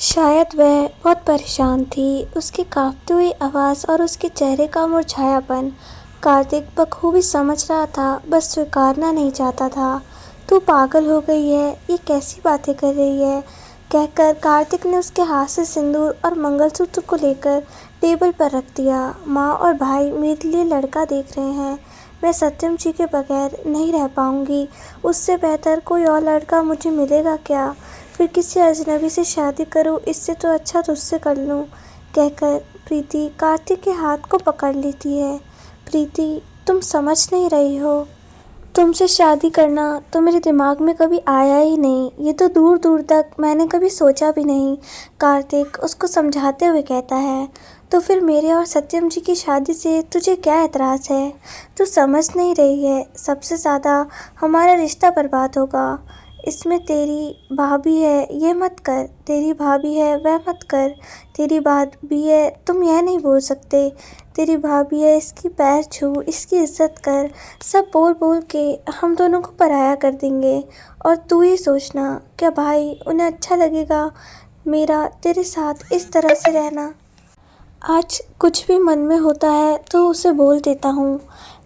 शायद वह बहुत परेशान थी। उसकी काँपती हुई आवाज़ और उसके चेहरे का मुरझायापन कार्तिक बखूबी समझ रहा था, बस स्वीकारना नहीं चाहता था। "तू पागल हो गई है, ये कैसी बातें कर रही है?" कहकर कार्तिक ने उसके हाथ से सिंदूर और मंगलसूत्र को लेकर टेबल पर रख दिया। "माँ और भाई मेरे लिए लड़का देख रहे हैं। मैं सत्यम जी के बगैर नहीं रह पाऊंगी। उससे बेहतर कोई और लड़का मुझे मिलेगा क्या? फिर किसी अजनबी से शादी करूं, इससे तो अच्छा तुझसे कर लूं।" कहकर प्रीति कार्तिक के हाथ को पकड़ लेती है। "प्रीति, तुम समझ नहीं रही हो। तुमसे शादी करना तो मेरे दिमाग में कभी आया ही नहीं। ये तो दूर दूर तक मैंने कभी सोचा भी नहीं।" कार्तिक उसको समझाते हुए कहता है। "तो फिर मेरे और सत्यम जी की शादी से तुझे क्या एतराज़ है? तू समझ नहीं रही है, सबसे ज़्यादा हमारा रिश्ता बर्बाद होगा। इसमें तेरी भाभी है, ये मत कर। तेरी भाभी है, वह मत कर। तेरी भाभी है, तुम यह नहीं बोल सकते। तेरी भाभी है, इसकी पैर छू, इसकी इज्जत कर। सब बोल बोल के हम दोनों को पराया कर देंगे। और तू ही सोचना, क्या भाई उन्हें अच्छा लगेगा मेरा तेरे साथ इस तरह से रहना? आज कुछ भी मन में होता है तो उसे बोल देता हूँ।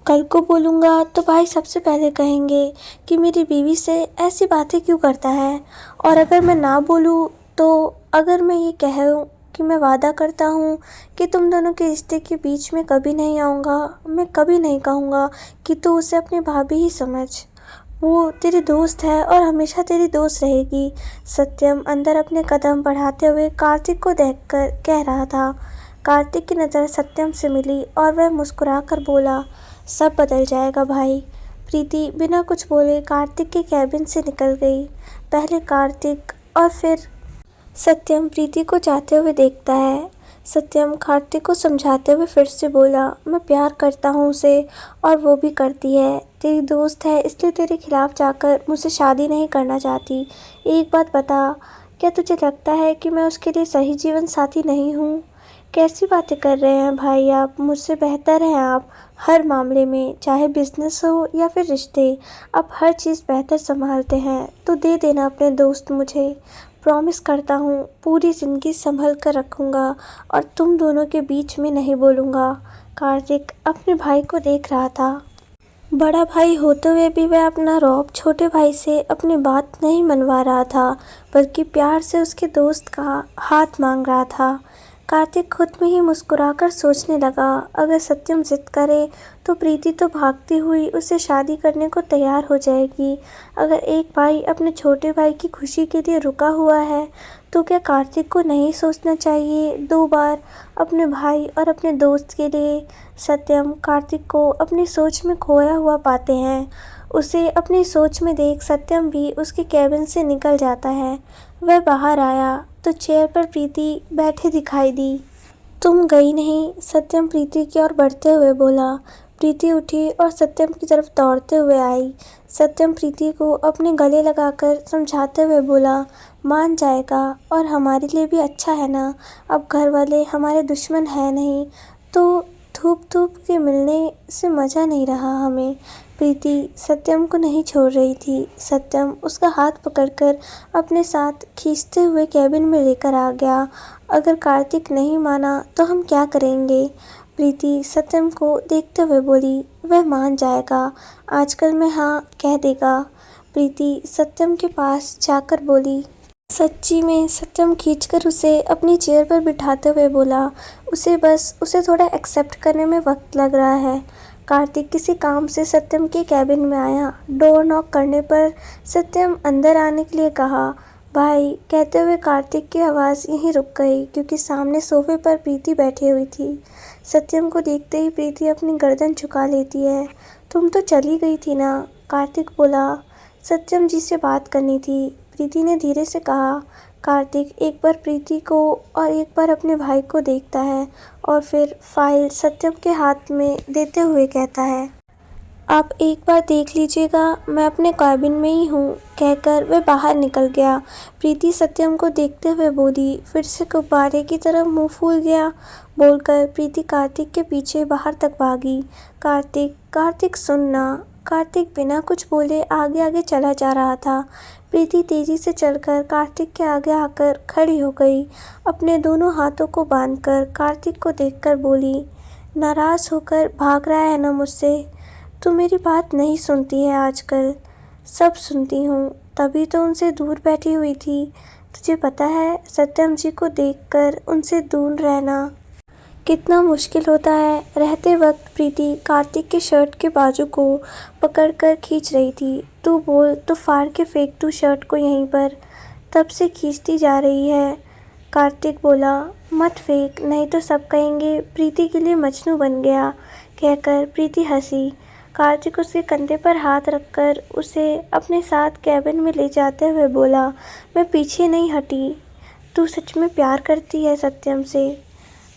कल को बोलूँगा तो भाई सबसे पहले कहेंगे कि मेरी बीवी से ऐसी बातें क्यों करता है। और अगर मैं ना बोलूँ तो अगर मैं ये कहूँ कि मैं वादा करता हूँ कि तुम दोनों के रिश्ते के बीच में कभी नहीं आऊँगा, मैं कभी नहीं कहूँगा कि तू उसे अपनी भाभी ही समझ। वो तेरी दोस्त है और हमेशा तेरी दोस्त रहेगी।" सत्यम अंदर अपने कदम बढ़ाते हुए कार्तिक को देखकर कह रहा था। कार्तिक की नज़र सत्यम से मिली और वह मुस्कुराकर बोला, "सब बदल जाएगा भाई।" प्रीति बिना कुछ बोले कार्तिक के कैबिन से निकल गई। पहले कार्तिक और फिर सत्यम प्रीति को जाते हुए देखता है। सत्यम कार्तिक को समझाते हुए फिर से बोला, "मैं प्यार करता हूँ उसे और वो भी करती है। तेरी दोस्त है इसलिए तेरे खिलाफ जाकर मुझसे शादी नहीं करना चाहती। एक बात बता, क्या तुझे लगता है कि मैं उसके लिए सही जीवन साथी नहीं हूँ?" "कैसी बातें कर रहे हैं भाई आप? मुझसे बेहतर हैं आप हर मामले में, चाहे बिजनेस हो या फिर रिश्ते। आप हर चीज़ बेहतर संभालते हैं, तो दे देना अपने दोस्त मुझे। प्रॉमिस करता हूँ पूरी ज़िंदगी संभल कर रखूँगा और तुम दोनों के बीच में नहीं बोलूँगा।" कार्तिक अपने भाई को देख रहा था। बड़ा भाई होते हुए भी वह अपना रौब छोटे भाई से अपनी बात नहीं मनवा रहा था, बल्कि प्यार से उसके दोस्त का हाथ मांग रहा था। कार्तिक खुद में ही मुस्कुराकर सोचने लगा, अगर सत्यम जिद करे तो प्रीति तो भागती हुई उससे शादी करने को तैयार हो जाएगी। अगर एक भाई अपने छोटे भाई की खुशी के लिए रुका हुआ है तो क्या कार्तिक को नहीं सोचना चाहिए 2 बार अपने भाई और अपने दोस्त के लिए? सत्यम कार्तिक को अपनी सोच में खोया हुआ पाते हैं। उसे अपनी सोच में देख सत्यम भी उसके कैबिन से निकल जाता है। वह बाहर आया तो चेयर पर प्रीति बैठे दिखाई दी। "तुम गई नहीं?" सत्यम प्रीति की ओर बढ़ते हुए बोला। प्रीति उठी और सत्यम की तरफ दौड़ते हुए आई। सत्यम प्रीति को अपने गले लगाकर समझाते हुए बोला, "मान जाएगा और हमारे लिए भी अच्छा है ना। अब घर वाले हमारे दुश्मन है नहीं, तो धूप धूप के मिलने से मज़ा नहीं रहा हमें।" प्रीति सत्यम को नहीं छोड़ रही थी। सत्यम उसका हाथ पकड़कर अपने साथ खींचते हुए कैबिन में लेकर आ गया। "अगर कार्तिक नहीं माना तो हम क्या करेंगे?" प्रीति सत्यम को देखते हुए बोली। "वह मान जाएगा, आजकल में हाँ कह देगा।" प्रीति सत्यम के पास जाकर बोली। सच्ची में सत्यम खींचकर उसे अपनी चेयर पर बिठाते हुए बोला, उसे थोड़ा एक्सेप्ट करने में वक्त लग रहा है।" कार्तिक किसी काम से सत्यम के कैबिन में आया। डोर नॉक करने पर सत्यम अंदर आने के लिए कहा। "भाई" कहते हुए कार्तिक की आवाज़ यहीं रुक गई, क्योंकि सामने सोफे पर प्रीति बैठी हुई थी। सत्यम को देखते ही प्रीति अपनी गर्दन झुका लेती है। "तुम तो चली गई थी ना?" कार्तिक बोला। "सत्यम जी से बात करनी थी," प्रीति ने धीरे से कहा। कार्तिक एक बार प्रीति को और एक बार अपने भाई को देखता है और फिर फाइल सत्यम के हाथ में देते हुए कहता है, "आप एक बार देख लीजिएगा, मैं अपने कैबिन में ही हूँ।" कहकर वह बाहर निकल गया। प्रीति सत्यम को देखते हुए बोली, "फिर से गुब्बारे की तरह मुंह फूल गया?" बोलकर प्रीति कार्तिक के पीछे बाहर तक भागी। "कार्तिक, कार्तिक सुन ना।" कार्तिक बिना कुछ बोले आगे आगे चला जा रहा था। प्रीति तेजी से चलकर कार्तिक के आगे आकर खड़ी हो गई। अपने दोनों हाथों को बांधकर कार्तिक को देखकर बोली, नाराज़ होकर भाग रहा है ना मुझसे? तू मेरी बात नहीं सुनती है आजकल। सब सुनती हूँ, तभी तो उनसे दूर बैठी हुई थी। तुझे पता है सत्यम जी को देखकर उनसे दूर रहना कितना मुश्किल होता है। रहते वक्त प्रीति कार्तिक के शर्ट के बाजू को पकड़कर खींच रही थी। तू बोल तो फाड़ के फेंक दूँ शर्ट को यहीं पर। तब से खींचती जा रही है। कार्तिक बोला, मत फेंक, नहीं तो सब कहेंगे प्रीति के लिए मजनू बन गया। कहकर प्रीति हंसी। कार्तिक उसके कंधे पर हाथ रखकर उसे अपने साथ कैबिन में ले जाते हुए बोला, मैं पीछे नहीं हटी। तू सच में प्यार करती है सत्यम से?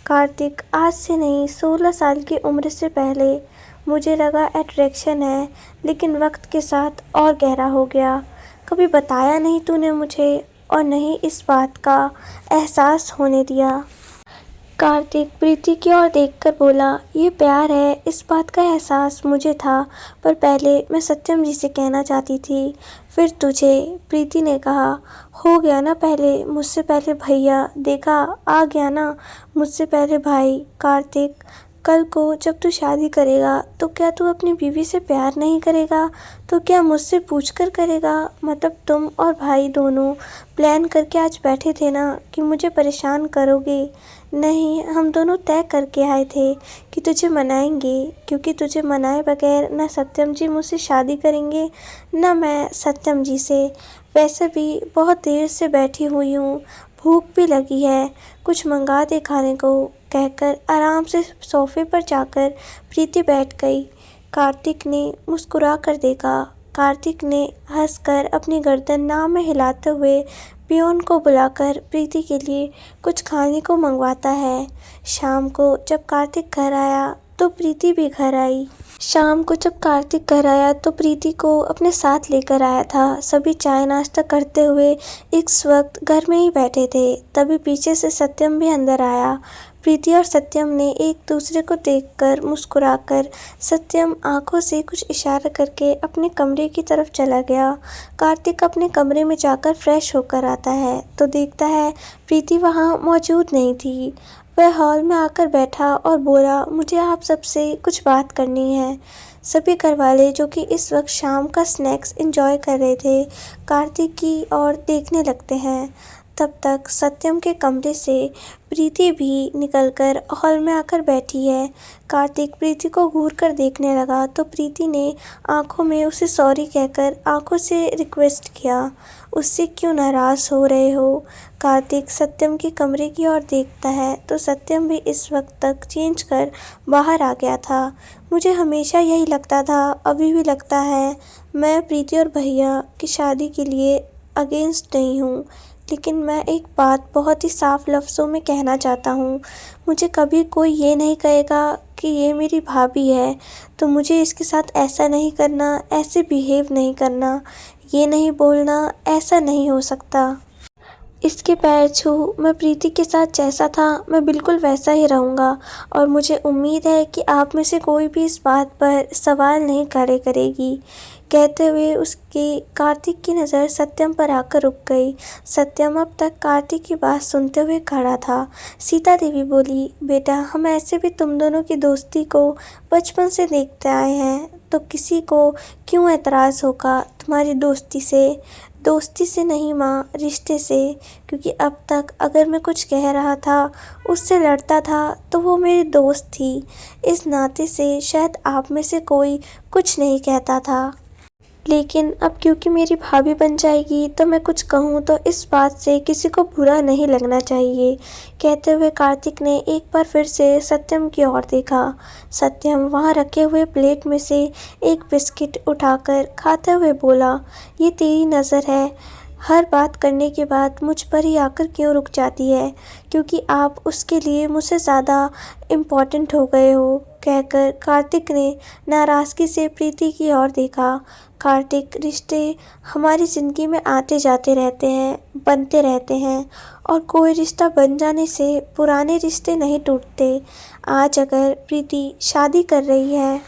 कार्तिक, आज से नहीं, 16 साल की उम्र से पहले मुझे लगा अट्रैक्शन है, लेकिन वक्त के साथ और गहरा हो गया। कभी बताया नहीं तूने मुझे, और नहीं इस बात का एहसास होने दिया। कार्तिक प्रीति की ओर देखकर बोला, ये प्यार है, इस बात का एहसास मुझे था, पर पहले मैं सत्यम जी से कहना चाहती थी, फिर तुझे। प्रीति ने कहा, हो गया ना पहले मुझसे पहले भैया, देखा आ गया ना मुझसे पहले भाई। कार्तिक, कल को जब तू शादी करेगा तो क्या तू अपनी बीवी से प्यार नहीं करेगा? तो क्या मुझसे पूछकर करेगा? मतलब तुम और भाई दोनों प्लान करके आज बैठे थे ना कि मुझे परेशान करोगे? नहीं, हम दोनों तय करके आए थे कि तुझे मनाएंगे, क्योंकि तुझे मनाए बगैर ना सत्यम जी मुझसे शादी करेंगे ना मैं सत्यम जी से। वैसे भी बहुत देर से बैठी हुई हूँ, भूख भी लगी है, कुछ मंगा दे खाने को। कहकर आराम से सोफे पर जाकर प्रीति बैठ गई। कार्तिक ने मुस्कुरा कर देखा। कार्तिक ने हंसकर अपनी गर्दन नाव में हिलाते हुए पियोन को बुलाकर प्रीति के लिए कुछ खाने को मंगवाता है। शाम को जब कार्तिक घर आया तो प्रीति भी घर आई। शाम को जब कार्तिक घर आया तो प्रीति को अपने साथ लेकर आया था। सभी चाय नाश्ता करते हुए इस वक्त घर में ही बैठे थे। तभी पीछे से सत्यम भी अंदर आया। प्रीति और सत्यम ने एक दूसरे को देखकर मुस्कुराकर सत्यम आंखों से कुछ इशारा करके अपने कमरे की तरफ चला गया। कार्तिक अपने कमरे में जाकर फ्रेश होकर आता है तो देखता है प्रीति वहाँ मौजूद नहीं थी। वह हॉल में आकर बैठा और बोला, मुझे आप सबसे कुछ बात करनी है। सभी घरवाले जो कि इस वक्त शाम का स्नैक्स एंजॉय कर रहे थे, कार्तिक की ओर देखने लगते हैं। तब तक सत्यम के कमरे से प्रीति भी निकलकर हॉल में आकर बैठी है। कार्तिक प्रीति को घूर कर देखने लगा तो प्रीति ने आंखों में उसे सॉरी कहकर आंखों से रिक्वेस्ट किया, उससे क्यों नाराज़ हो रहे हो? कार्तिक सत्यम के कमरे की ओर देखता है तो सत्यम भी इस वक्त तक चेंज कर बाहर आ गया था। मुझे हमेशा यही लगता था, अभी भी लगता है। मैं प्रीति और भैया की शादी के लिए अगेंस्ट नहीं हूँ, लेकिन मैं एक बात बहुत ही साफ लफ्ज़ों में कहना चाहता हूँ। मुझे कभी कोई ये नहीं कहेगा कि ये मेरी भाभी है तो मुझे इसके साथ ऐसा नहीं करना, ऐसे बिहेव नहीं करना, ये नहीं बोलना, ऐसा नहीं हो सकता। इसके पैर छू, मैं प्रीति के साथ जैसा था मैं बिल्कुल वैसा ही रहूँगा, और मुझे उम्मीद है कि आप में से कोई भी इस बात पर सवाल नहीं खड़े करेगी। कहते हुए उसकी कार्तिक की नज़र सत्यम पर आकर रुक गई। सत्यम अब तक कार्तिक की बात सुनते हुए खड़ा था। सीता देवी बोली, बेटा हम ऐसे भी तुम दोनों की दोस्ती को बचपन से देखते आए हैं, तो किसी को क्यों एतराज़ होगा तुम्हारी दोस्ती से? दोस्ती से नहीं माँ, रिश्ते से। क्योंकि अब तक अगर मैं कुछ कह रहा था, उससे लड़ता था, तो वो मेरी दोस्त थी। इस नाते से शायद आप में से कोई कुछ नहीं कहता था, लेकिन अब क्योंकि मेरी भाभी बन जाएगी तो मैं कुछ कहूँ तो इस बात से किसी को बुरा नहीं लगना चाहिए। कहते हुए कार्तिक ने एक बार फिर से सत्यम की ओर देखा। सत्यम वहाँ रखे हुए प्लेट में से एक बिस्किट उठाकर खाते हुए बोला, ये तेरी नज़र है, हर बात करने के बाद मुझ पर ही आकर क्यों रुक जाती है? क्योंकि आप उसके लिए मुझसे ज़्यादा इम्पोर्टेंट हो गए हो। कहकर कार्तिक ने नाराज़गी से प्रीति की ओर देखा। कार्तिक, रिश्ते हमारी ज़िंदगी में आते जाते रहते हैं, बनते रहते हैं, और कोई रिश्ता बन जाने से पुराने रिश्ते नहीं टूटते। आज अगर प्रीति शादी कर रही है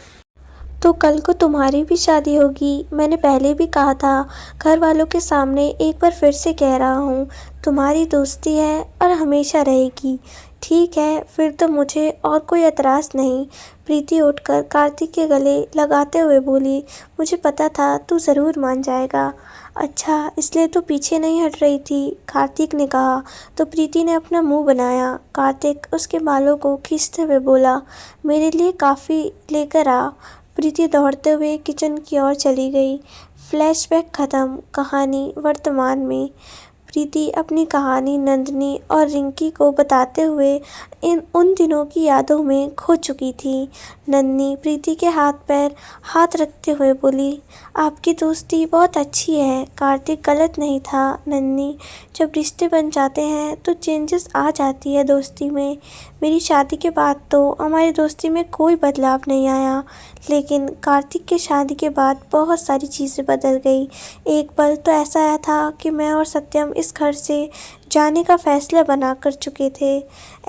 तो कल को तुम्हारी भी शादी होगी। मैंने पहले भी कहा था, घर वालों के सामने एक बार फिर से कह रहा हूँ, तुम्हारी दोस्ती है और हमेशा रहेगी। ठीक है, फिर तो मुझे और कोई एतराज़ नहीं। प्रीति उठकर कार्तिक के गले लगाते हुए बोली, मुझे पता था तू ज़रूर मान जाएगा। अच्छा, इसलिए तो पीछे नहीं हट रही थी, कार्तिक ने कहा तो प्रीति ने अपना मुंह बनाया। कार्तिक उसके बालों को खींचते हुए बोला, मेरे लिए काफ़ी लेकर आ। प्रीति दौड़ते हुए किचन की ओर चली गई। फ्लैशबैक खत्म, कहानी वर्तमान में। प्रीति अपनी कहानी नंदिनी और रिंकी को बताते हुए उन दिनों की यादों में खो चुकी थी। नंदिनी प्रीति के हाथ रखते हुए बोली, आपकी दोस्ती बहुत अच्छी है, कार्तिक गलत नहीं था। नंदिनी, जब रिश्ते बन जाते हैं तो चेंजेस आ जाती है दोस्ती में। मेरी शादी के बाद तो हमारी दोस्ती में कोई बदलाव नहीं आया, लेकिन कार्तिक की शादी के बाद बहुत सारी चीज़ें बदल गई। एक पल तो ऐसा आया था कि मैं और सत्यम इस घर से जाने का फैसला बना कर चुके थे।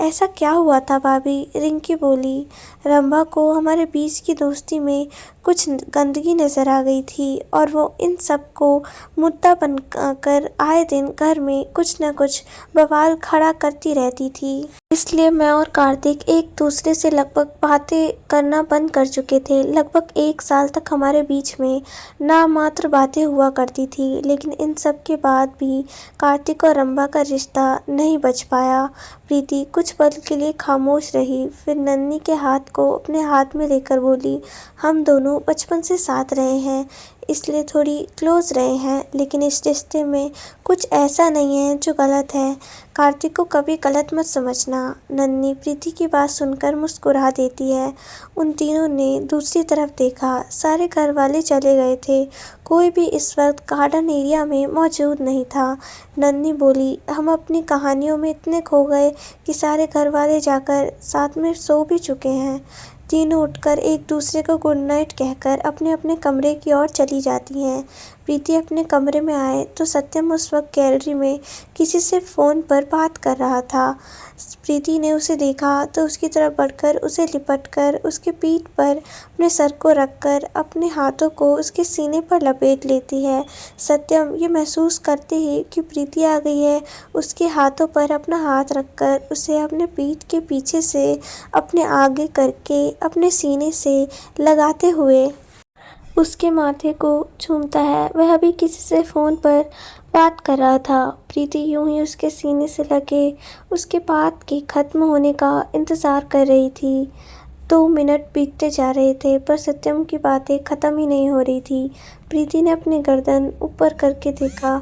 ऐसा क्या हुआ था भाभी? रिंकी बोली। रंभा को हमारे बीच की दोस्ती में कुछ गंदगी नज़र आ गई थी और वो इन सब को मुद्दा बनकर आए दिन घर में कुछ न कुछ बवाल खड़ा करती रहती थी। इसलिए मैं और कार्तिक एक दूसरे से लगभग बातें करना बंद कर चुके थे। लगभग 1 साल तक हमारे बीच में नामात्र बातें हुआ करती थी, लेकिन इन सब के बाद भी कार्तिक और रंभा का रिश्ता नहीं बच पाया। प्रीति कुछ पल के लिए खामोश रही, फिर नन्ही के हाथ को अपने हाथ में लेकर बोली, हम दोनों बचपन से साथ रहे हैं, इसलिए थोड़ी क्लोज रहे हैं, लेकिन इस रिश्ते में कुछ ऐसा नहीं है जो गलत है। कार्तिक को कभी गलत मत समझना। नन्ही प्रीति की बात सुनकर मुस्कुरा देती है। उन तीनों ने दूसरी तरफ देखा। सारे घर वाले चले गए थे, कोई भी इस वक्त गार्डन एरिया में मौजूद नहीं था। नन्ही बोली, हम अपनी कहानियों में इतने खो गए कि सारे घर वाले जाकर साथ में सो भी चुके हैं। तीनों उठकर एक दूसरे को गुड नाइट कहकर अपने अपने कमरे की ओर चली जाती हैं। प्रीति अपने कमरे में आए तो सत्यम उस वक्त गैलरी में किसी से फ़ोन पर बात कर रहा था। प्रीति ने उसे देखा तो उसकी तरफ बढ़कर उसे लिपटकर उसके पीठ पर अपने सर को रखकर अपने हाथों को उसके सीने पर लपेट लेती है। सत्यम ये महसूस करते ही कि प्रीति आ गई है, उसके हाथों पर अपना हाथ रखकर उसे अपने पीठ के पीछे से अपने आगे करके अपने सीने से लगाते हुए उसके माथे को चूमता है। वह अभी किसी से फ़ोन पर बात कर रहा था। प्रीति यूं ही उसके सीने से लगे उसके बात के ख़त्म होने का इंतज़ार कर रही थी। 2 मिनट बीतते जा रहे थे पर सत्यम की बातें ख़त्म ही नहीं हो रही थी। प्रीति ने अपनी गर्दन ऊपर करके देखा।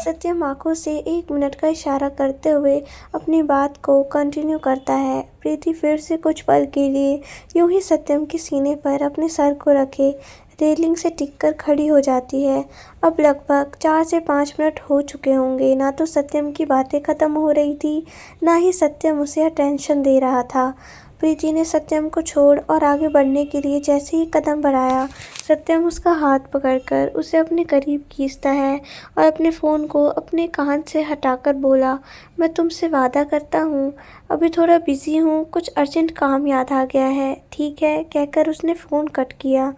सत्यम आंखों से 1 मिनट का इशारा करते हुए अपनी बात को कंटिन्यू करता है। प्रीति फिर से कुछ पल के लिए यूं ही सत्यम के सीने पर अपने सर को रखे रेलिंग से टिककर खड़ी हो जाती है। अब लगभग 4 से 5 मिनट हो चुके होंगे। ना तो सत्यम की बातें ख़त्म हो रही थी, ना ही सत्यम उसे अटेंशन दे रहा था। प्रीति ने सत्यम को छोड़ और आगे बढ़ने के लिए जैसे ही कदम बढ़ाया, सत्यम उसका हाथ पकड़कर उसे अपने करीब खींचता है और अपने फ़ोन को अपने कान से हटाकर बोला, मैं तुमसे वादा करता हूँ, अभी थोड़ा बिज़ी हूँ, कुछ अर्जेंट काम याद आ गया है, ठीक है, कहकर उसने फ़ोन कट किया।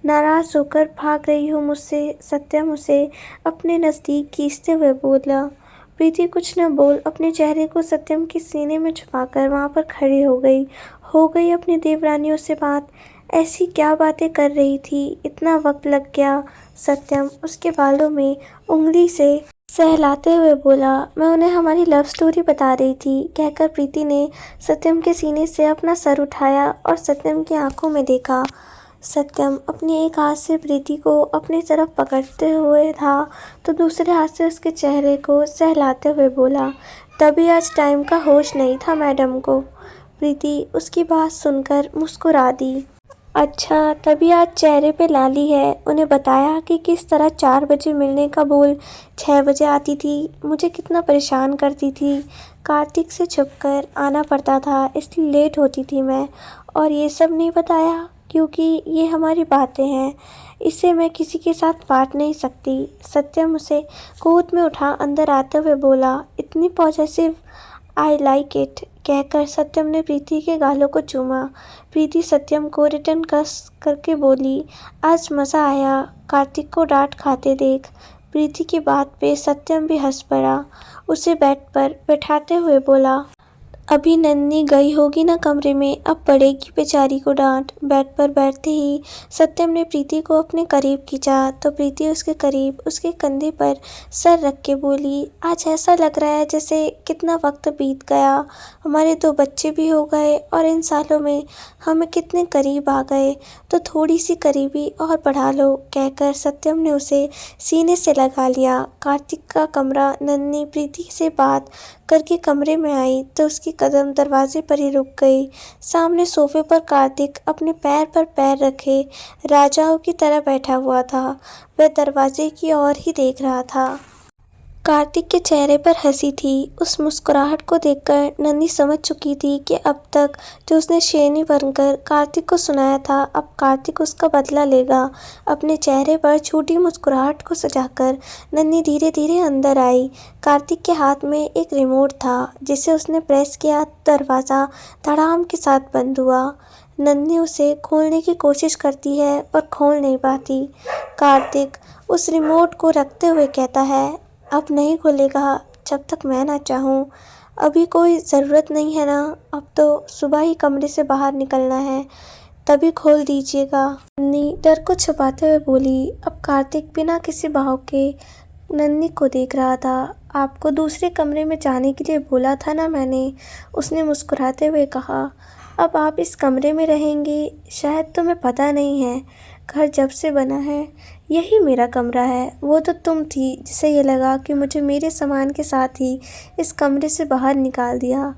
नाराज़ होकर भाग रही हो मुझसे? सत्यम उसे अपने नज़दीक खींचते हुए बोला। प्रीति कुछ न बोल अपने चेहरे को सत्यम के सीने में छुपाकर वहाँ पर खड़ी हो गई अपनी देवरानियों से बात। ऐसी क्या बातें कर रही थी, इतना वक्त लग गया? सत्यम उसके बालों में उंगली से सहलाते हुए बोला, मैं उन्हें हमारी लव स्टोरी बता रही थी, कहकर प्रीति ने सत्यम के सीने से अपना सर उठाया और सत्यम की आंखों में देखा। सत्यम अपने एक हाथ से प्रीति को अपनी तरफ पकड़ते हुए था तो दूसरे हाथ से उसके चेहरे को सहलाते हुए बोला, तभी आज टाइम का होश नहीं था मैडम को। प्रीति उसकी बात सुनकर मुस्कुरा दी। अच्छा, तभी आज चेहरे पे लाली है। उन्हें बताया कि किस तरह 4 बजे मिलने का बोल 6 बजे आती थी, मुझे कितना परेशान करती थी। कार्तिक से छुपकर आना पड़ता था, इसलिए लेट होती थी मैं। और ये सब नहीं बताया क्योंकि ये हमारी बातें हैं, इसे मैं किसी के साथ बांट नहीं सकती। सत्यम उसे गोद में उठा अंदर आते हुए बोला, इतनी पॉजेसिव, आई लाइक इट। कहकर सत्यम ने प्रीति के गालों को चूमा। प्रीति सत्यम को रिटर्न कस करके बोली, आज मज़ा आया कार्तिक को डांट खाते देख। प्रीति की बात पे सत्यम भी हंस पड़ा। उसे बेड पर बैठाते हुए बोला, अभी नन्ही गई होगी ना कमरे में, अब पड़ेगी बेचारी को डांट। बेड पर बैठते ही सत्यम ने प्रीति को अपने करीब खींचा तो प्रीति उसके करीब उसके कंधे पर सर रख के बोली, आज ऐसा लग रहा है जैसे कितना वक्त बीत गया, हमारे 2 बच्चे भी हो गए और इन सालों में हमें कितने करीब आ गए, तो थोड़ी सी करीबी और बढ़ा लो। कहकर सत्यम ने उसे सीने से लगा लिया। कार्तिक का कमरा नन्ही प्रीति से बात करके कमरे में आई तो उसकी कदम दरवाजे पर ही रुक गई। सामने सोफे पर कार्तिक अपने पैर पर पैर रखे राजाओं की तरह बैठा हुआ था। वह दरवाजे की ओर ही देख रहा था। कार्तिक के चेहरे पर हंसी थी। उस मुस्कुराहट को देखकर नन्ही समझ चुकी थी कि अब तक जो उसने शेरनी बनकर कार्तिक को सुनाया था, अब कार्तिक उसका बदला लेगा। अपने चेहरे पर छोटी मुस्कुराहट को सजाकर नन्ही धीरे धीरे अंदर आई। कार्तिक के हाथ में एक रिमोट था जिसे उसने प्रेस किया, दरवाज़ा धड़ाम के साथ बंद हुआ। नन्ही उसे खोलने की कोशिश करती है पर खोल नहीं पाती। कार्तिक उस रिमोट को रखते हुए कहता है, अब नहीं खुलेगा जब तक मैं ना चाहूँ। अभी कोई ज़रूरत नहीं है ना, अब तो सुबह ही कमरे से बाहर निकलना है, तभी खोल दीजिएगा। नन्ही डर को छुपाते हुए बोली। अब कार्तिक बिना किसी भाव के नन्ही को देख रहा था। आपको दूसरे कमरे में जाने के लिए बोला था ना मैंने, उसने मुस्कुराते हुए कहा। अब आप इस कमरे में रहेंगे, शायद तुम्हें पता नहीं है, घर जब से बना है यही मेरा कमरा है। वो तो तुम थी जिसे ये लगा कि मुझे मेरे सामान के साथ ही इस कमरे से बाहर निकाल दिया।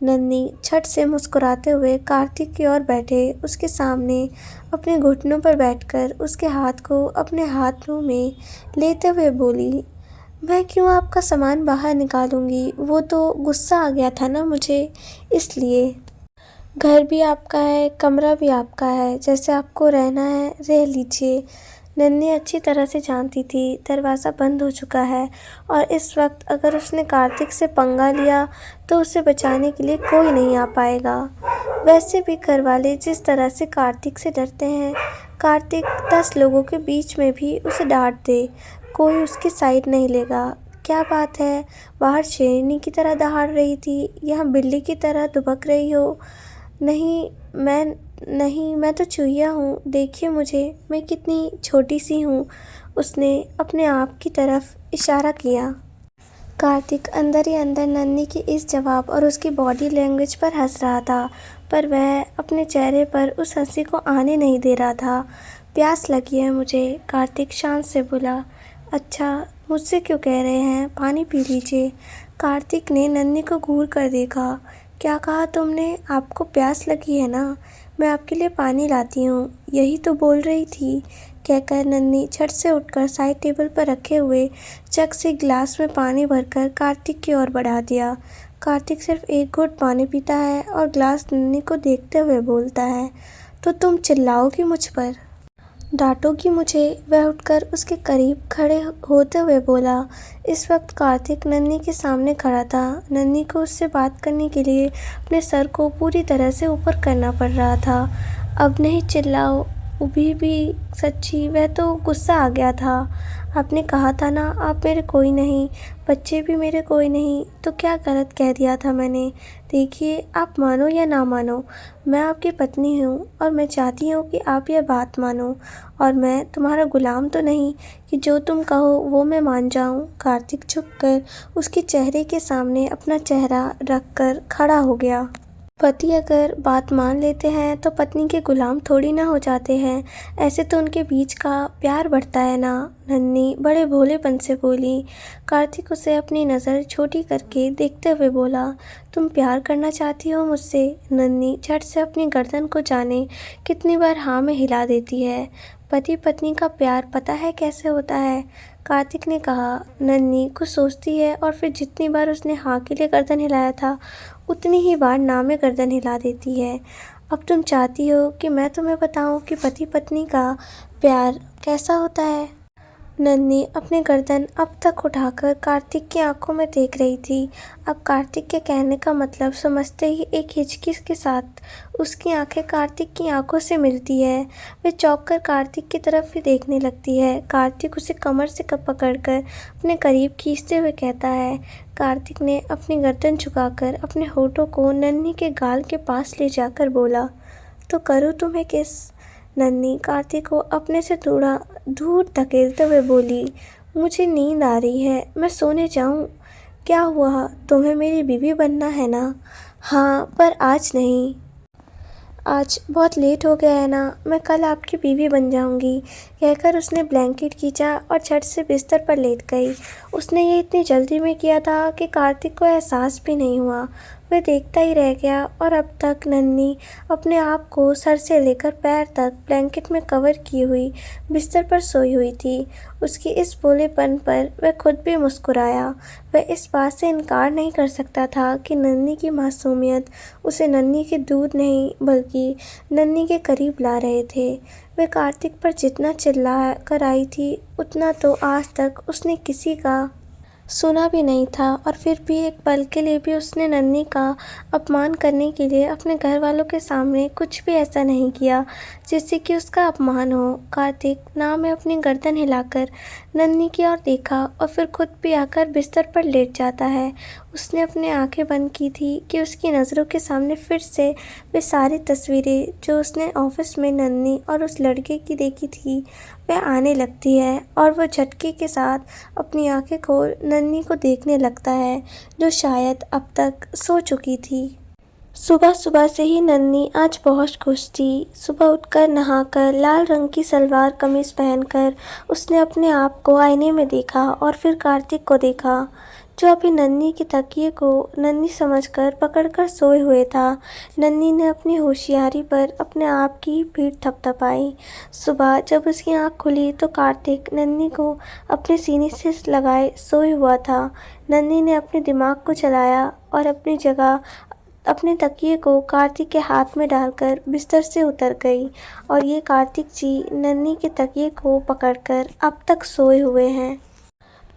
नन्ही छट से मुस्कुराते हुए कार्तिक की ओर बैठे उसके सामने अपने घुटनों पर बैठकर उसके हाथ को अपने हाथों में लेते हुए बोली, मैं क्यों आपका सामान बाहर निकालूंगी, वो तो गुस्सा आ गया था ना मुझे, इसलिए। घर भी आपका है, कमरा भी आपका है, जैसे आपको रहना है रह लीजिए। नन्ही अच्छी तरह से जानती थी दरवाज़ा बंद हो चुका है और इस वक्त अगर उसने कार्तिक से पंगा लिया तो उसे बचाने के लिए कोई नहीं आ पाएगा। वैसे भी घर वाले जिस तरह से कार्तिक से डरते हैं, कार्तिक 10 लोगों के बीच में भी उसे डांट दे, कोई उसकी साइड नहीं लेगा। क्या बात है, बाहर शेरनी की तरह दहाड़ रही थी, यहाँ बिल्ली की तरह दुबक रही हो। नहीं, मैं तो चूहिया हूँ, देखिए मुझे, मैं कितनी छोटी सी हूँ। उसने अपने आप की तरफ इशारा किया। कार्तिक अंदर ही अंदर नन्ही के इस जवाब और उसकी बॉडी लैंग्वेज पर हंस रहा था, पर वह अपने चेहरे पर उस हंसी को आने नहीं दे रहा था। प्यास लगी है मुझे, कार्तिक शांत से बोला। अच्छा, मुझसे क्यों कह रहे हैं, पानी पी लीजिए। कार्तिक ने नन्ही को घूर कर देखा। क्या कहा तुमने, आपको प्यास लगी है ना, मैं आपके लिए पानी लाती हूँ, यही तो बोल रही थी। कहकर नन्ही झट से उठकर साइड टेबल पर रखे हुए जग से गिलास में पानी भरकर कार्तिक की ओर बढ़ा दिया। कार्तिक सिर्फ एक घूंट पानी पीता है और गिलास नन्ही को देखते हुए बोलता है, तो तुम चिल्लाओगी मुझ पर, डांटोगी मुझे। वह उठकर उसके करीब खड़े होते हुए बोला। इस वक्त कार्तिक नन्ही के सामने खड़ा था। नन्ही को उससे बात करने के लिए अपने सर को पूरी तरह से ऊपर करना पड़ रहा था। अब नहीं चिल्लाओ, भी सच्ची, वह तो गुस्सा आ गया था। आपने कहा था ना आप मेरे कोई नहीं, बच्चे भी मेरे कोई नहीं, तो क्या गलत कह दिया था मैंने। देखिए, आप मानो या ना मानो, मैं आपकी पत्नी हूँ और मैं चाहती हूँ कि आप यह बात मानो, और मैं तुम्हारा गुलाम तो नहीं कि जो तुम कहो वो मैं मान जाऊँ। कार्तिक झुककर उसके चेहरे के सामने अपना चेहरा रखकर खड़ा हो गया। पति अगर बात मान लेते हैं तो पत्नी के गुलाम थोड़ी ना हो जाते हैं, ऐसे तो उनके बीच का प्यार बढ़ता है ना। नन्ही बड़े भोलेपन से बोली। कार्तिक उसे अपनी नज़र छोटी करके देखते हुए बोला, तुम प्यार करना चाहती हो मुझसे। नन्ही झट से अपनी गर्दन को जाने कितनी बार हाँ में हिला देती है। पति पत्नी का प्यार पता है कैसे होता है, कार्तिक ने कहा। नन्ही कुछ सोचती है और फिर जितनी बार उसने हाँ के लिए गर्दन हिलाया था उतनी ही बार ना में गर्दन हिला देती है। अब तुम चाहती हो कि मैं तुम्हें बताऊं कि पति पत्नी का प्यार कैसा होता है। नन्ही अपनी गर्दन अब तक उठाकर कार्तिक की आंखों में देख रही थी। अब कार्तिक के कहने का मतलब समझते ही एक हिचकी के साथ उसकी आंखें कार्तिक की आंखों से मिलती है। वह चौंक कर कार्तिक की तरफ भी देखने लगती है। कार्तिक उसे कमर से पकड़कर अपने करीब खींचते हुए कहता है। कार्तिक ने अपनी गर्दन झुकाकर अपने होठों को नन्ही के गाल के पास ले जाकर बोला, तो करूँ तुम्हें किस? नन्ही कार्तिक को अपने से थोड़ा दूर धकेलते हुए बोली, मुझे नींद आ रही है, मैं सोने जाऊं? क्या हुआ, तुम्हें मेरी बीवी बनना है ना? हाँ, पर आज नहीं। आज बहुत लेट हो गया है ना, मैं कल आपकी बीवी बन जाऊंगी। कहकर उसने ब्लैंकेट खींचा और झट से बिस्तर पर लेट गई। उसने ये इतनी जल्दी में किया था कि कार्तिक को एहसास भी नहीं हुआ। वह देखता ही रह गया और अब तक नन्ही अपने आप को सर से लेकर पैर तक ब्लैंकेट में कवर की हुई बिस्तर पर सोई हुई थी। उसके इस भोलेपन पर वह खुद भी मुस्कुराया। वह इस बात से इनकार नहीं कर सकता था कि नन्ही की मासूमियत उसे नन्ही के दूर नहीं बल्कि नन्ही के करीब ला रहे थे। वह कार्तिक पर जितना चिल्ला कर आई थी उतना तो आज तक उसने किसी का सुना भी नहीं था, और फिर भी एक पल के लिए भी उसने नन्ही का अपमान करने के लिए अपने घर वालों के सामने कुछ भी ऐसा नहीं किया जिससे कि उसका अपमान हो। कार्तिक नाव में अपनी गर्दन हिलाकर नन्ही की ओर देखा और फिर खुद भी आकर बिस्तर पर लेट जाता है। उसने अपनी आंखें बंद की थी कि उसकी नज़रों के सामने फिर से वे सारी तस्वीरें जो उसने ऑफिस में नन्ही और उस लड़के की देखी थी वह आने लगती है, और वह झटके के साथ अपनी आंखें खोल नन्ही को देखने लगता है जो शायद अब तक सो चुकी थी। सुबह सुबह से ही नन्ही आज बहुत खुश थी। सुबह उठकर नहाकर लाल रंग की सलवार कमीज पहनकर उसने अपने आप को आईने में देखा और फिर कार्तिक को देखा जो अभी नन्ही के तकिए को नन्ही समझकर पकड़कर सोए हुए था। नन्ही ने अपनी होशियारी पर अपने आप की पीठ थपथपाई। सुबह जब उसकी आंख खुली तो कार्तिक नन्ही को अपने सीने से लगाए सोए हुआ था। नन्ही ने अपने दिमाग को चलाया और अपनी जगह अपने तकिए को कार्तिक के हाथ में डालकर बिस्तर से उतर गई, और ये कार्तिक जी नन्ही के तकिए को पकड़कर अब तक सोए हुए हैं।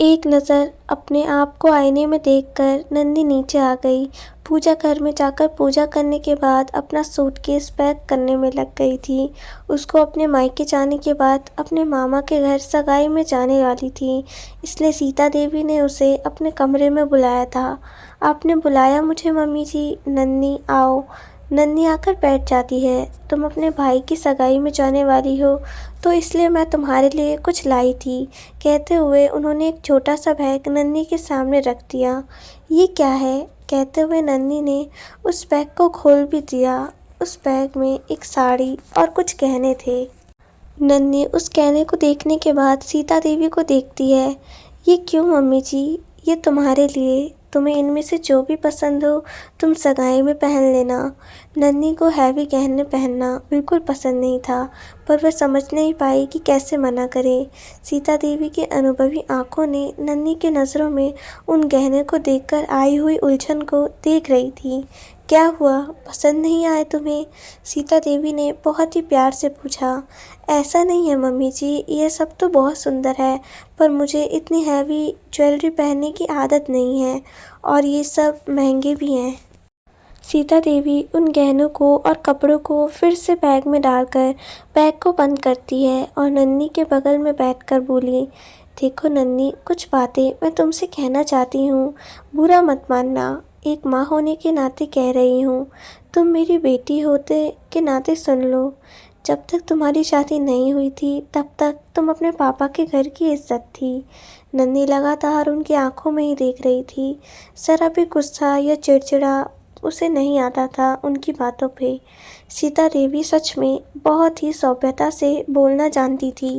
एक नज़र अपने आप को आईने में देखकर नन्ही नीचे आ गई। पूजा घर में जाकर पूजा करने के बाद अपना सूटकेस पैक करने में लग गई थी। उसको अपने मायके जाने के बाद अपने मामा के घर सगाई में जाने वाली थी, इसलिए सीता देवी ने उसे अपने कमरे में बुलाया था। आपने बुलाया मुझे मम्मी जी? नन्ही आओ। नन्ही आकर बैठ जाती है। तुम अपने भाई की सगाई में जाने वाली हो तो इसलिए मैं तुम्हारे लिए कुछ लाई थी, कहते हुए उन्होंने एक छोटा सा बैग नन्ही के सामने रख दिया। ये क्या है? कहते हुए नन्ही ने उस बैग को खोल भी दिया। उस बैग में एक साड़ी और कुछ गहने थे। नन्ही उस गहने को देखने के बाद सीता देवी को देखती है। ये क्यों मम्मी जी? ये तुम्हारे लिए, तुम्हें इनमें से जो भी पसंद हो तुम सगाई में पहन लेना। नन्ही को हैवी गहने पहनना बिल्कुल पसंद नहीं था, पर वह समझ नहीं पाई कि कैसे मना करे। सीता देवी की अनुभवी आंखों ने नन्ही के नज़रों में उन गहने को देखकर आई हुई उलझन को देख रही थी। क्या हुआ, पसंद नहीं आए तुम्हें? सीता देवी ने बहुत ही प्यार से पूछा। ऐसा नहीं है मम्मी जी, ये सब तो बहुत सुंदर है, पर मुझे इतनी हैवी ज्वेलरी पहनने की आदत नहीं है, और ये सब महंगे भी हैं। सीता देवी उन गहनों को और कपड़ों को फिर से बैग में डालकर बैग को बंद करती है और नन्ही के बगल में बैठकर बोली, देखो नन्ही, कुछ बातें मैं तुमसे कहना चाहती हूँ, बुरा मत मानना। एक माँ होने के नाते कह रही हूँ। तुम मेरी बेटी होते के नाते सुन लो। जब तक तुम्हारी शादी नहीं हुई थी तब तक तुम अपने पापा के घर की इज्जत थी। नन्ही लगातार उनकी आंखों में ही देख रही थी। जरा भी गुस्सा या चिड़चिड़ा उसे नहीं आता था उनकी बातों पे। सीता देवी सच में बहुत ही सभ्यता से बोलना जानती थी।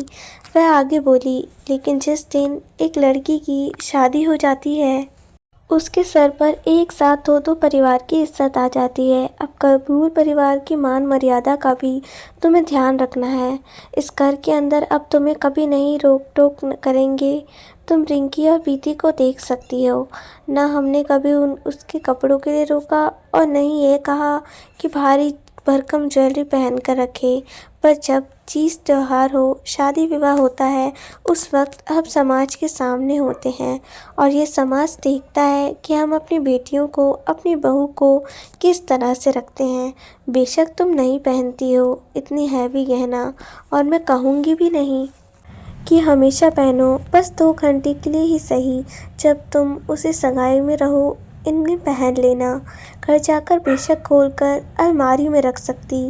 वह आगे बोली, लेकिन जिस दिन एक लड़की की शादी हो जाती है उसके सर पर एक साथ दो दो परिवार की इज्जत आ जाती है। अब कपूर परिवार की मान मर्यादा का भी तुम्हें ध्यान रखना है। इस घर के अंदर अब तुम्हें कभी नहीं रोक टोक करेंगे। तुम रिंकी और प्रीति को देख सकती हो। ना हमने कभी उसके कपड़ों के लिए रोका और नहीं ये कहा कि भारी भरकम ज्वेलरी पहन कर रखे, पर जब चीज़ त्योहार हो, शादी विवाह होता है, उस वक्त हम समाज के सामने होते हैं और ये समाज देखता है कि हम अपनी बेटियों को, अपनी बहू को किस तरह से रखते हैं। बेशक तुम नहीं पहनती हो इतनी हैवी गहना, और मैं कहूँगी भी नहीं कि हमेशा पहनो, बस 2 घंटे के लिए ही सही। जब तुम उसे सगाई में रहो इन्हें पहन लेना। घर जाकर बेशक खोलकर अलमारी में रख सकती।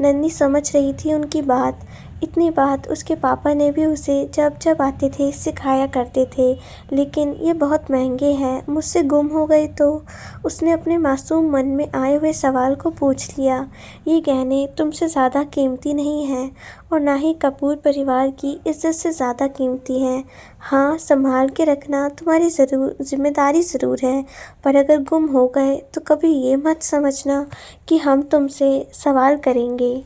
नन्ही समझ रही थी उनकी बात। इतनी बात उसके पापा ने भी उसे जब जब आते थे सिखाया करते थे, लेकिन ये बहुत महंगे हैं, मुझसे गुम हो गए तो। उसने अपने मासूम मन में आए हुए सवाल को पूछ लिया। ये गहने तुमसे ज़्यादा कीमती नहीं हैं और ना ही कपूर परिवार की इज्जत से ज़्यादा कीमती हैं। हाँ, संभाल के रखना तुम्हारी जिम्मेदारी ज़रूर है, पर अगर गुम हो गए तो कभी ये मत समझना कि हम तुमसे सवाल करेंगे।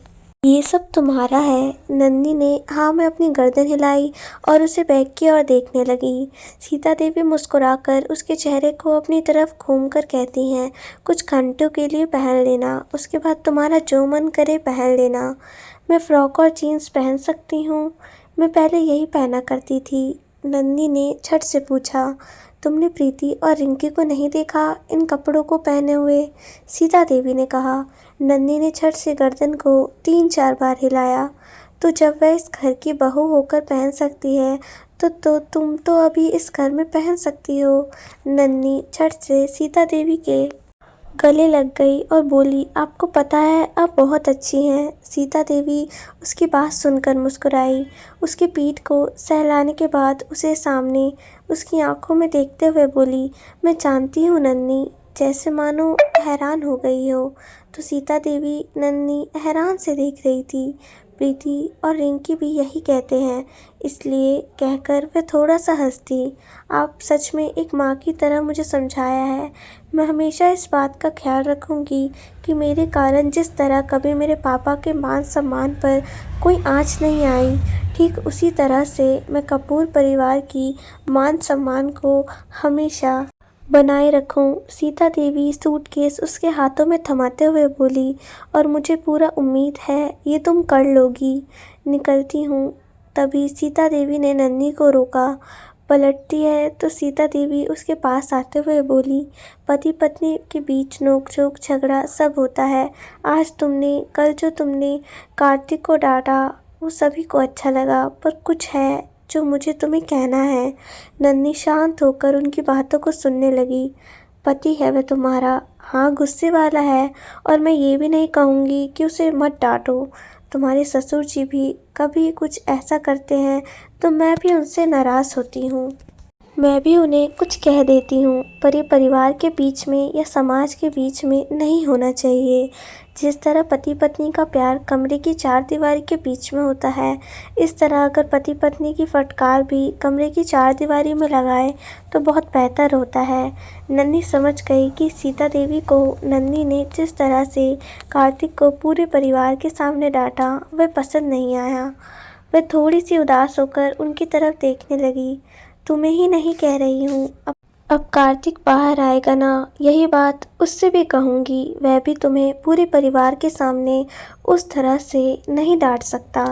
ये सब तुम्हारा है। नन्ही ने हाँ में अपनी गर्दन हिलाई और उसे बैग की ओर देखने लगी। सीता देवी मुस्कुराकर उसके चेहरे को अपनी तरफ घूमकर कहती हैं, कुछ घंटों के लिए पहन लेना, उसके बाद तुम्हारा जो मन करे पहन लेना। मैं फ्रॉक और जीन्स पहन सकती हूँ? मैं पहले यही पहना करती थी। नन्ही ने झट से पूछा। तुमने प्रीति और रिंकी को नहीं देखा इन कपड़ों को पहने हुए? सीता देवी ने कहा। नन्ही ने झट से गर्दन को 3-4 बार हिलाया। तो जब वह इस घर की बहू होकर पहन सकती है तो तुम तो अभी इस घर में पहन सकती हो। नन्ही झट से सीता देवी के गले लग गई और बोली, आपको पता है आप बहुत अच्छी हैं। सीता देवी उसकी बात सुनकर मुस्कुराई। उसकी पीठ को सहलाने के बाद उसे सामने उसकी आंखों में देखते हुए बोली, मैं जानती हूँ नन्ही, जैसे मानो हैरान हो गई हो। तो सीता देवी नन्ही हैरान से देख रही थी। प्रीति और रिंकी भी यही कहते हैं, इसलिए कहकर वह थोड़ा सा हंसती। आप सच में एक माँ की तरह मुझे समझाया है। मैं हमेशा इस बात का ख्याल रखूंगी कि मेरे कारण जिस तरह कभी मेरे पापा के मान सम्मान पर कोई आँच नहीं आई, ठीक उसी तरह से मैं कपूर परिवार की मान सम्मान को हमेशा बनाए रखूं। सीता देवी सूटकेस उसके हाथों में थमाते हुए बोली, और मुझे पूरा उम्मीद है ये तुम कर लोगी। निकलती हूँ। तभी सीता देवी ने नन्ही को रोका। पलटती है तो सीता देवी उसके पास आते हुए बोली, पति पत्नी के बीच नोक-झोंक झगड़ा सब होता है। आज तुमने, कल जो तुमने कार्तिक को डांटा वो सभी को अच्छा लगा, पर कुछ है जो मुझे तुम्हें कहना है। नन्ही शांत होकर उनकी बातों को सुनने लगी। पति है वह तुम्हारा, हाँ गुस्से वाला है, और मैं ये भी नहीं कहूँगी कि उसे मत डांटो। तुम्हारे ससुर जी भी कभी कुछ ऐसा करते हैं तो मैं भी उनसे नाराज़ होती हूँ। मैं भी उन्हें कुछ कह देती हूँ, पर ये परिवार के बीच में या समाज के बीच में नहीं होना चाहिए। जिस तरह पति पत्नी का प्यार कमरे की 4 दीवारी के बीच में होता है, इस तरह अगर पति पत्नी की फटकार भी कमरे की 4 दीवारी में लगाए तो बहुत बेहतर होता है। नन्ही समझ गई कि सीता देवी को नन्ही ने जिस तरह से कार्तिक को पूरे परिवार के सामने डांटा वह पसंद नहीं आया। वह थोड़ी सी उदास होकर उनकी तरफ देखने लगी। तुम्हें ही नहीं कह रही हूँ, अब कार्तिक बाहर आएगा ना, यही बात उससे भी कहूँगी। वह भी तुम्हें पूरे परिवार के सामने उस तरह से नहीं डांट सकता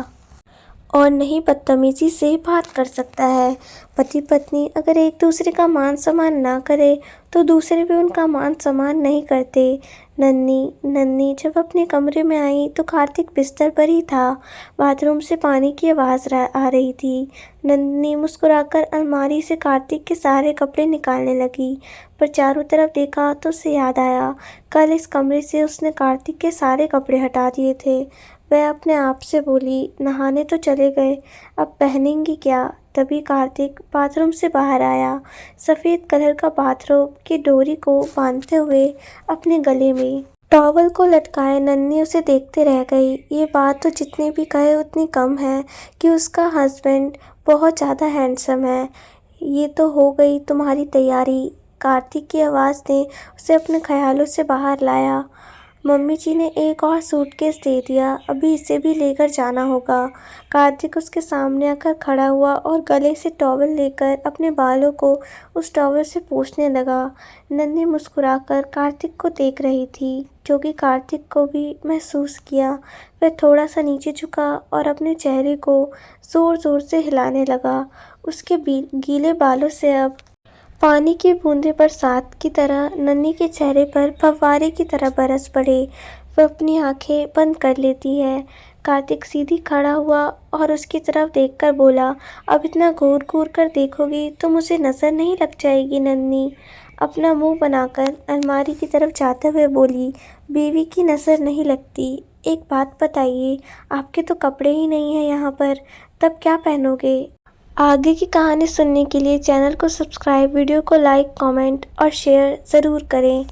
और नहीं बदतमीजी से बात कर सकता है। पति पत्नी अगर एक दूसरे का मान सम्मान ना करे तो दूसरे भी उनका मान सम्मान नहीं करते। नन्ही जब अपने कमरे में आई तो कार्तिक बिस्तर पर ही था। बाथरूम से पानी की आवाज़ आ रही थी। नन्ही मुस्कुराकर अलमारी से कार्तिक के सारे कपड़े निकालने लगी, पर चारों तरफ देखा तो उसे याद आया, कल इस कमरे से उसने कार्तिक के सारे कपड़े हटा दिए थे। वह अपने आप से बोली, नहाने तो चले गए, अब पहनेंगी क्या? तभी कार्तिक बाथरूम से बाहर आया, सफ़ेद कलर का बाथरोब की डोरी को बांधते हुए अपने गले में टॉवल को लटकाए। नन्ही उसे देखते रह गई। ये बात तो जितनी भी कहे उतनी कम है कि उसका हस्बैंड बहुत ज़्यादा हैंडसम है। ये तो हो गई तुम्हारी तैयारी। कार्तिक की आवाज़ ने उसे अपने ख्यालों से बाहर लाया। मम्मी जी ने एक और सूटकेस दे दिया, अभी इसे भी लेकर जाना होगा। कार्तिक उसके सामने आकर खड़ा हुआ और गले से टॉवल लेकर अपने बालों को उस टॉवल से पोंछने लगा। नन्ही मुस्कुराकर कार्तिक को देख रही थी, जो कि कार्तिक को भी महसूस किया। वह थोड़ा सा नीचे झुका और अपने चेहरे को ज़ोर-ज़ोर से हिलाने लगा। उसके गीले बालों से अब पानी की बूंदें बरसात की तरह नन्ही के चेहरे पर फव्वारे की तरह बरस पड़े। वह अपनी आंखें बंद कर लेती है। कार्तिक सीधी खड़ा हुआ और उसकी तरफ देखकर बोला, अब इतना घूर घूर कर देखोगी तो मुझे नज़र नहीं लग जाएगी नन्ही? अपना मुंह बनाकर अलमारी की तरफ जाते हुए बोली, बीवी की नज़र नहीं लगती। एक बात बताइए, आपके तो कपड़े ही नहीं हैं यहाँ पर, तब क्या पहनोगे? आगे की कहानी सुनने के लिए चैनल को सब्सक्राइब, वीडियो को लाइक, कमेंट और शेयर ज़रूर करें।